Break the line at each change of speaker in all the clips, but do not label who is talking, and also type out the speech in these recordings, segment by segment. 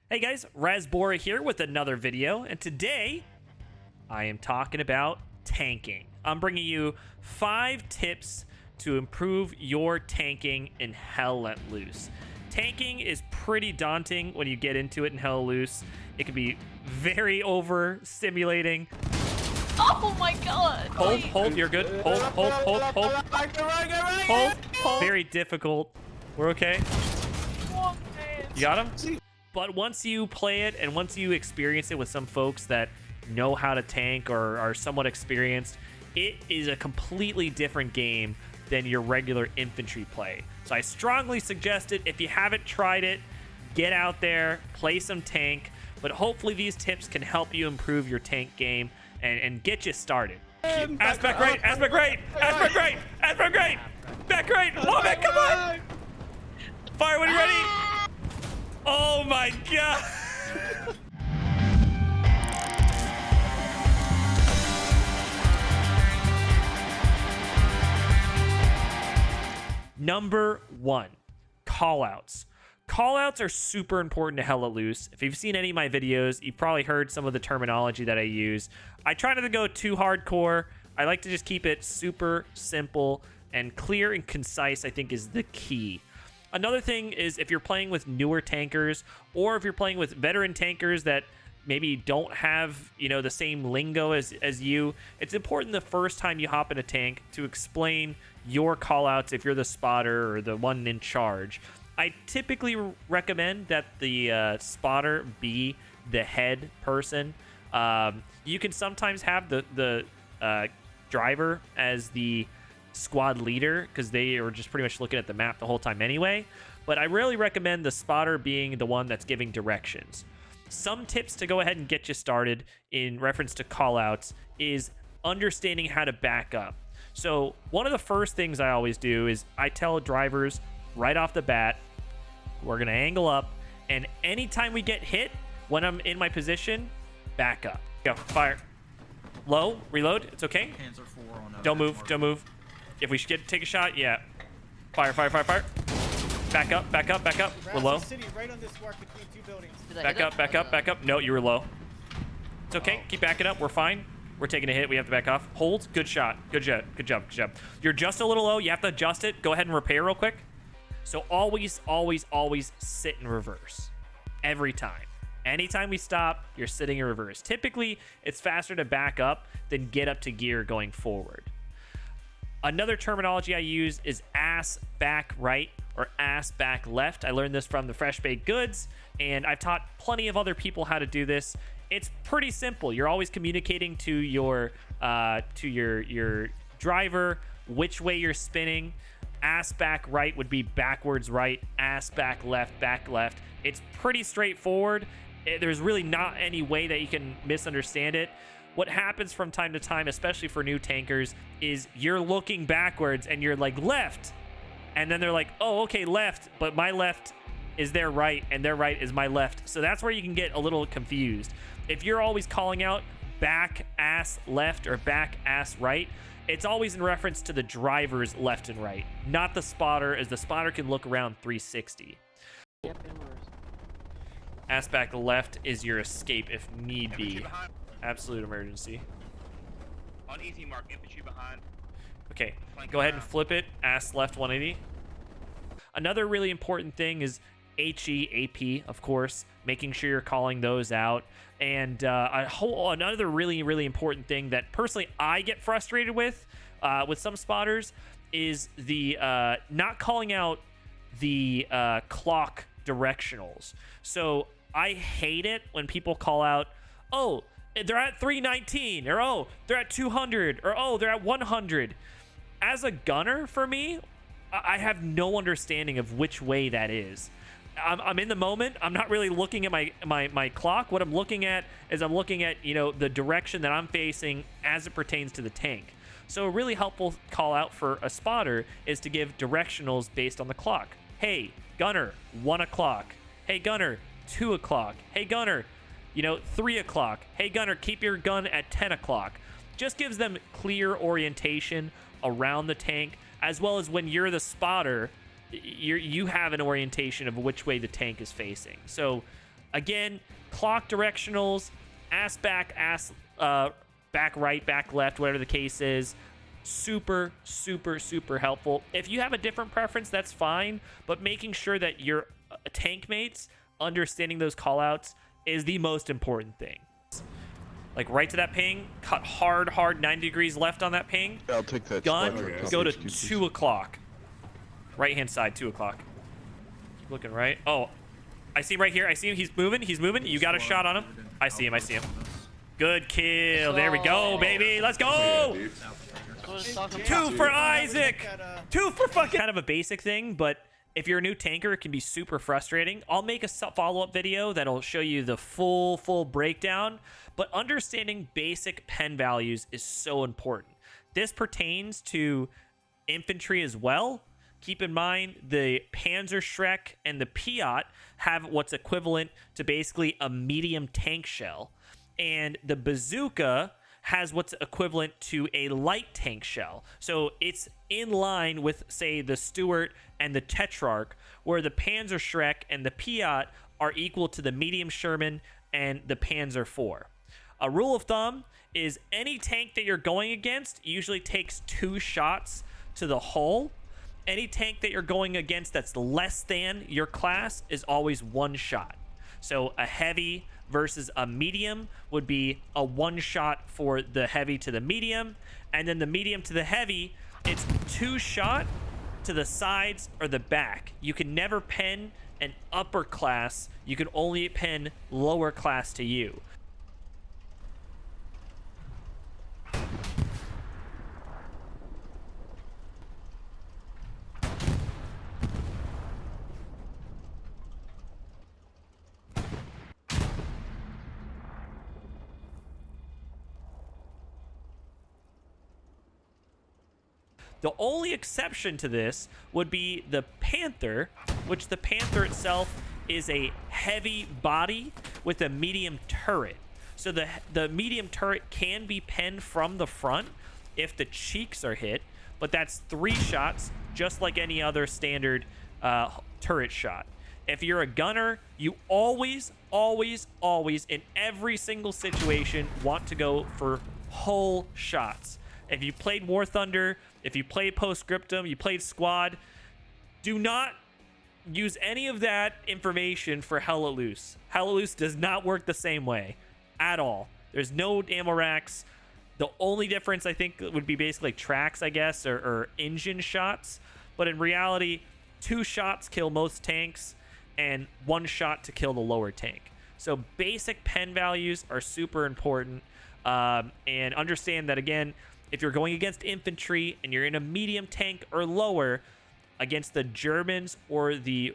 Hey guys, Razbora here with another video, and today I am talking about tanking. I'm bringing you 5 tips to improve your tanking in Hell Let Loose. Tanking is pretty daunting when you get into it in Hell Let Loose. It can be very overstimulating.
Oh my god!
Hold, you're good. Hold. Very difficult. We're okay. You got him? But once you play it and once you experience it with some folks that know how to tank or are somewhat experienced, it is a completely different game than your regular infantry play. So I strongly suggest it. If you haven't tried it, get out there, play some tank. But hopefully these tips can help you improve your tank game and get you started. Aspect right, aspect right, aspect right, aspect right, back right, oh man, come on! Fire when you're ready! Oh my god! Number 1, callouts. Callouts are super important to Hell Let Loose. If you've seen any of my videos, you've probably heard some of the terminology that I use. I try not to go too hardcore. I like to just keep it super simple and clear and concise, I think is the key. Another thing is if you're playing with newer tankers or if you're playing with veteran tankers that maybe don't have, you know, the same lingo as you, it's important the first time you hop in a tank to explain your callouts if you're the spotter or the one in charge. I typically recommend that the spotter be the head person. You can sometimes have the driver as the squad leader because they are just pretty much looking at the map the whole time anyway. But I really recommend the spotter being the one that's giving directions. Some tips to go ahead and get you started in reference to callouts is understanding how to back up. So one of the first things I always do is I tell drivers right off the bat, we're going to angle up, and anytime we get hit, when I'm in my position, back up. Go, fire. Low, reload, it's okay.
Hands are 4 on
don't move, don't move. If we should take a shot, yeah. Fire, fire, fire, fire. Back up, back up, back up. We're low.
City, right on this mark between 2 buildings.
Back up, back up, back up. No, you were low. It's okay, keep backing up, we're fine. We're taking a hit, we have to back off. Hold, good shot, good job, good job, good job. You're just a little low, you have to adjust it. Go ahead and repair real quick. So always, always, always sit in reverse. Every time. Anytime we stop, you're sitting in reverse. Typically, it's faster to back up than get up to gear going forward. Another terminology I use is ass back right or ass back left. I learned this from the Fresh Baked Goods, and I've taught plenty of other people how to do this. It's pretty simple. You're always communicating to your driver which way you're spinning. Ass back right would be backwards right, ass back left. It's pretty straightforward. There's really not any way that you can misunderstand it. What happens from time to time, especially for new tankers, is you're looking backwards and you're like left, and then they're like, oh, okay, left, but my left is their right and their right is my left. So that's where you can get a little confused. If you're always calling out back ass left or back ass right, it's always in reference to the driver's left and right, not the spotter, as the spotter can look around 360. Ass back left is your escape if need be. Absolute emergency.
On easy mark, infantry behind.
Okay, go ahead and flip it. Ass left 180. Another really important thing is HE, AP, of course, making sure you're calling those out. And another really, really important thing that personally I get frustrated with some spotters is the not calling out the clock directionals. So I hate it when people call out, oh, they're at 319, or oh, they're at 200, or oh, they're at 100. As a gunner, for me, I have no understanding of which way that is. I'm in the moment. I'm not really looking at my clock. What I'm looking at is I'm looking at, you know, the direction that I'm facing as it pertains to the tank. So a really helpful call out for a spotter is to give directionals based on the clock. Hey, gunner, 1 o'clock. Hey, gunner, 2 o'clock. Hey, gunner, 3 o'clock. Hey, gunner, keep your gun at 10 o'clock. Just gives them clear orientation around the tank, as well as when you're the spotter, you have an orientation of which way the tank is facing. So Again, clock directionals, ass back, back right, back left, whatever the case is. Super, super, super helpful. If you have a different preference, that's fine, but making sure that your tank mates understanding those callouts is the most important thing. Like right to that ping, cut hard 90 degrees left on that ping.
I'll take that.
Gun,
squadron.
go to
HQ, please.
2 o'clock. Right hand side, 2 o'clock. Keep looking right. Oh, I see him right here. I see him. He's moving. He's moving. You got a shot on him. I see him. I see him. Good kill. There we go, baby. Let's go. 2 for Isaac. 2 for fucking. Kind of a basic thing, but if you're a new tanker, it can be super frustrating. I'll make a follow-up video that'll show you the full breakdown, but understanding basic pen values is so important. This pertains to infantry as well. Keep in mind the Panzerschreck and the Piat have what's equivalent to basically a medium tank shell, and the bazooka has what's equivalent to a light tank shell. So it's in line with, say, the Stuart and the Tetrarch, where the Panzerschreck and the Piat are equal to the medium Sherman and the Panzer IV. A rule of thumb is any tank that you're going against usually takes 2 shots to the hull. Any tank that you're going against that's less than your class is always 1 shot. So a heavy versus a medium would be a 1 shot for the heavy to the medium, and then the medium to the heavy, it's 2 shot to the sides or the back. You can never pen an upper class. You can only pen lower class to you. The only exception to this would be the Panther, which the Panther itself is a heavy body with a medium turret. So the medium turret can be penned from the front if the cheeks are hit, but that's 3 shots, just like any other standard turret shot. If you're a gunner, you always, in every single situation, want to go for whole shots. If you played War Thunder, if you played Postscriptum, you played Squad, do not use any of that information for Hella Loose. Hella Loose does not work the same way at all. There's no ammo racks. The only difference, I think, would be basically tracks, I guess, or engine shots. But in reality, 2 shots kill most tanks and 1 shot to kill the lower tank. So basic pen values are super important. And understand that, again, if you're going against infantry and you're in a medium tank or lower against the Germans or the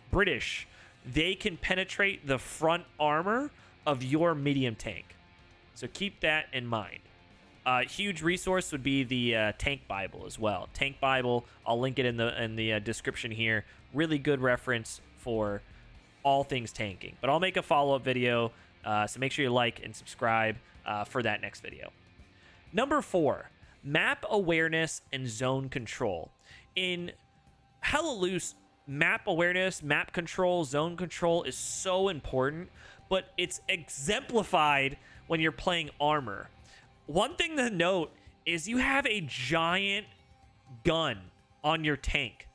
British, they can penetrate the front armor of your medium tank. So keep that in mind. Huge resource would be the Tank Bible as well. Tank Bible, I'll link it in the description here. Really good reference for all things tanking. But I'll make a follow-up video, so make sure you like and subscribe for that next video. Number 4, map awareness and zone control. In Hella Loose, map awareness, map control, zone control is so important, but it's exemplified when you're playing armor. One thing to note is you have a giant gun on your tank.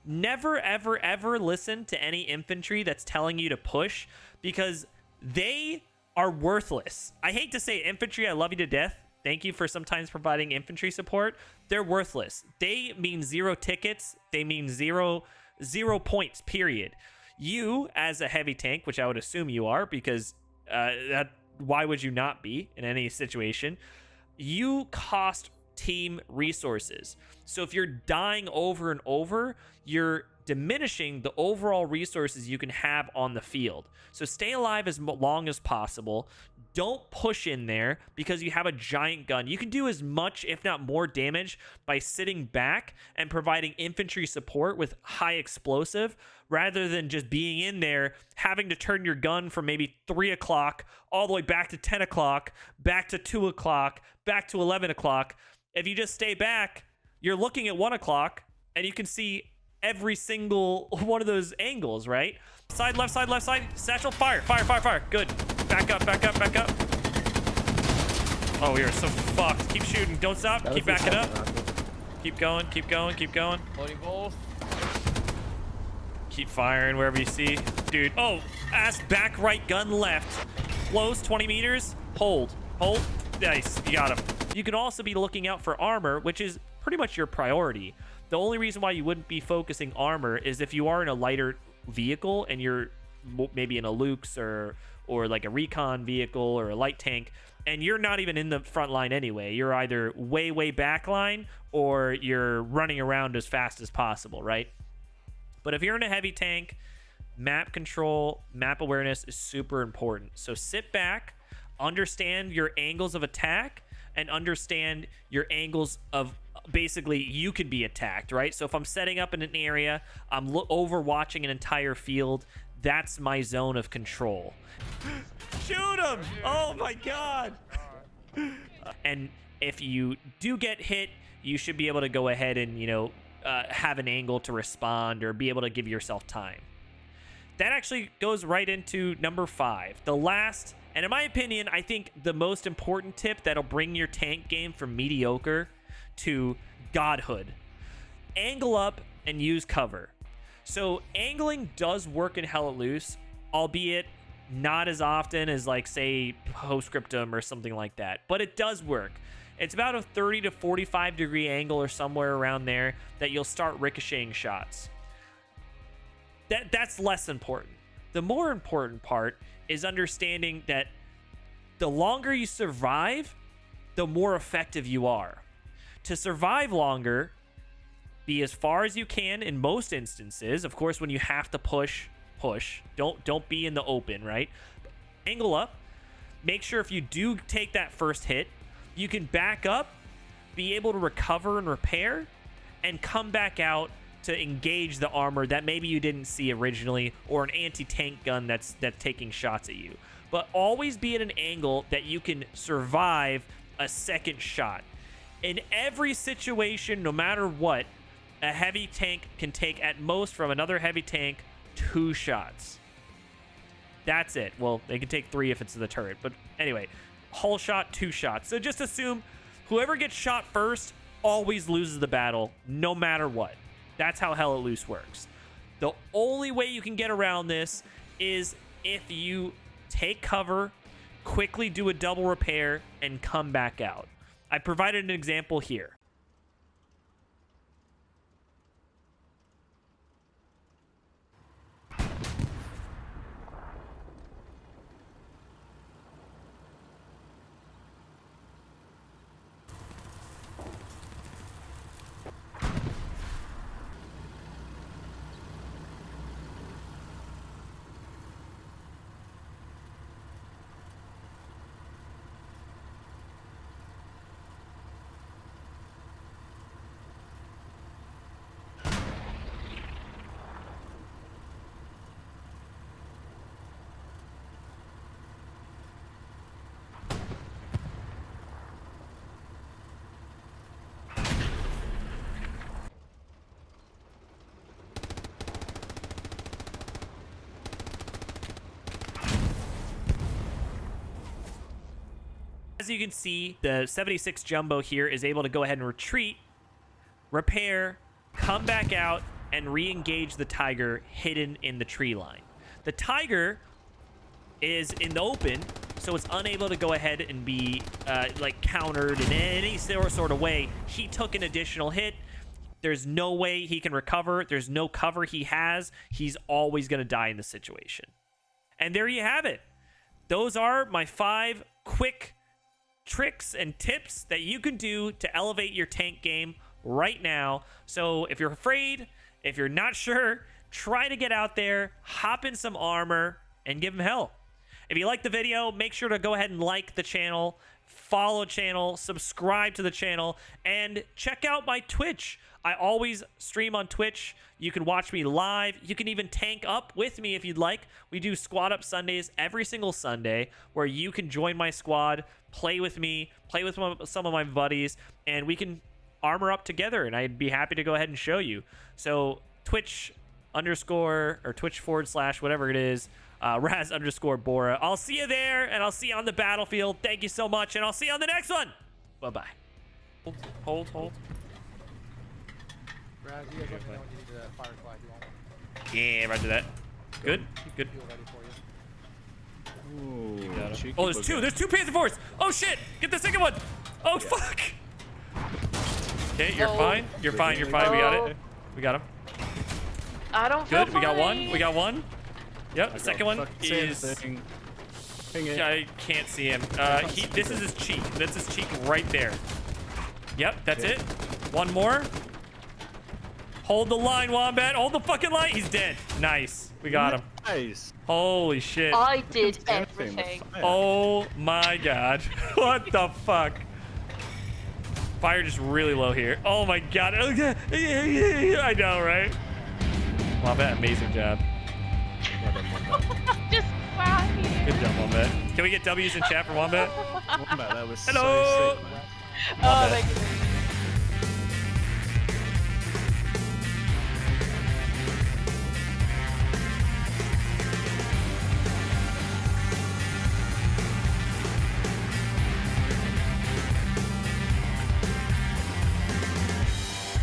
Never, ever, ever listen to any infantry that's telling you to push, because they are worthless. I hate to say infantry, I love you to death. Thank you for sometimes providing infantry support. They're worthless. They mean 0 tickets. They mean zero points, period. You, as a heavy tank, which I would assume you are, because why would you not be in any situation? You cost team resources. So if you're dying over and over, you're diminishing the overall resources you can have on the field. So stay alive as long as possible. Don't push in there because you have a giant gun. You can do as much, if not more, damage by sitting back and providing infantry support with high explosive, rather than just being in there, having to turn your gun from maybe 3 o'clock all the way back to 10 o'clock, back to 2 o'clock, back to 11 o'clock. If you just stay back, you're looking at 1 o'clock and you can see every single one of those angles, right? Side, left side, left side. Satchel, fire, fire, fire, fire. Good. Back up, back up, back up. Oh, we are so fucked. Keep shooting. Don't stop. Keep backing up. Keep going, keep going, keep going.
Loading both.
Keep firing wherever you see. Dude, oh, ass back right gun left. Close, 20 meters. Hold, hold. Nice, you got him. You can also be looking out for armor, which is pretty much your priority. The only reason why you wouldn't be focusing armor is if you are in a lighter vehicle and you're maybe in a Lux or like a recon vehicle or a light tank, and you're not even in the front line anyway. You're either way back line or you're running around as fast as possible, right? But if you're in a heavy tank, map control, map awareness is super important. So sit back, understand your angles of attack, and understand your angles of basically you could be attacked, right? So if I'm setting up in an area, I'm overwatching an entire field, that's my zone of control. Shoot him! Oh my god! And if you do get hit, you should be able to go ahead and, you know, have an angle to respond or be able to give yourself time. That actually goes right into number 5. The last, and in my opinion, I think the most important tip that'll bring your tank game from mediocre to godhood. Angle up and use cover. So angling does work in Callouts, albeit not as often as, like, say, Postscriptum or something like that, but it does work. It's about a 30 to 45 degree angle or somewhere around there that you'll start ricocheting shots. That's less important. The more important part is understanding that the longer you survive, the more effective you are. To survive longer, be as far as you can in most instances. Of course, when you have to push. Don't be in the open, right? Angle up. Make sure if you do take that first hit, you can back up, be able to recover and repair, and come back out to engage the armor that maybe you didn't see originally, or an anti-tank gun that's taking shots at you. But always be at an angle that you can survive a second shot. In every situation, no matter what, a heavy tank can take at most from another heavy tank 2 shots. That's it. Well, they can take 3 if it's the turret. But anyway, hull shot, 2 shots. So just assume whoever gets shot first always loses the battle, no matter what. That's how Callouts works. The only way you can get around this is if you take cover, quickly do a double repair, and come back out. I provided an example here. As you can see, the 76 Jumbo here is able to go ahead and retreat, repair, come back out, and re-engage the Tiger hidden in the tree line. The Tiger is in the open, so it's unable to go ahead and be like countered in any sort of way. He took an additional hit. There's no way he can recover. There's no cover he has. He's always going to die in this situation. And there you have it. Those are my 5 quick tricks and tips that you can do to elevate your tank game right now. So if you're afraid, if you're not sure, try to get out there, hop in some armor, and give them hell. If you like the video, make sure to go ahead and like the channel, follow the channel, subscribe to the channel, and check out my Twitch. I always stream on Twitch. You can watch me live. You can even tank up with me if you'd like. We do Squad Up Sundays every single Sunday where you can join my squad, play with me, play with some of my buddies, and we can armor up together, and I'd be happy to go ahead and show you. So Twitch underscore or Twitch / whatever it is, Raz underscore Bora. I'll see you there, and I'll see you on the battlefield. Thank you so much, and I'll see you on the next one. Bye-bye. Hold.
Brad, you guys let me know when you need a firefly if you want one.
Yeah, roger that. Good.
Fuel ready for you.
Ooh, cheeky
Oh, there's
booger.
two. There's two Panzer IVs. Oh, shit. Get the second one. Oh, fuck. Okay, you're
Oh.
fine. You're fine. You're fine. We got it. We got him.
I don't feel
Good. We got one.
fine.
We got one. Yep. The second one
Fucking say
is...
anything. Ping it.
I can't see him. This is his cheek. That's his cheek right there. Yep, that's it. One more. Hold the line, Wombat. Hold the fucking line. He's dead. Nice. We got him.
Nice.
Holy shit.
I did
Everything with
everything.
fire.
Oh my god. What the fuck? Fire just really low here. Oh my god. I know, right? Wombat, amazing job.
I'm just crying.
Good job, Wombat. Can we get W's in chat for Wombat?
Wombat, that was
Hello.
so sick, man.
Oh, thank you.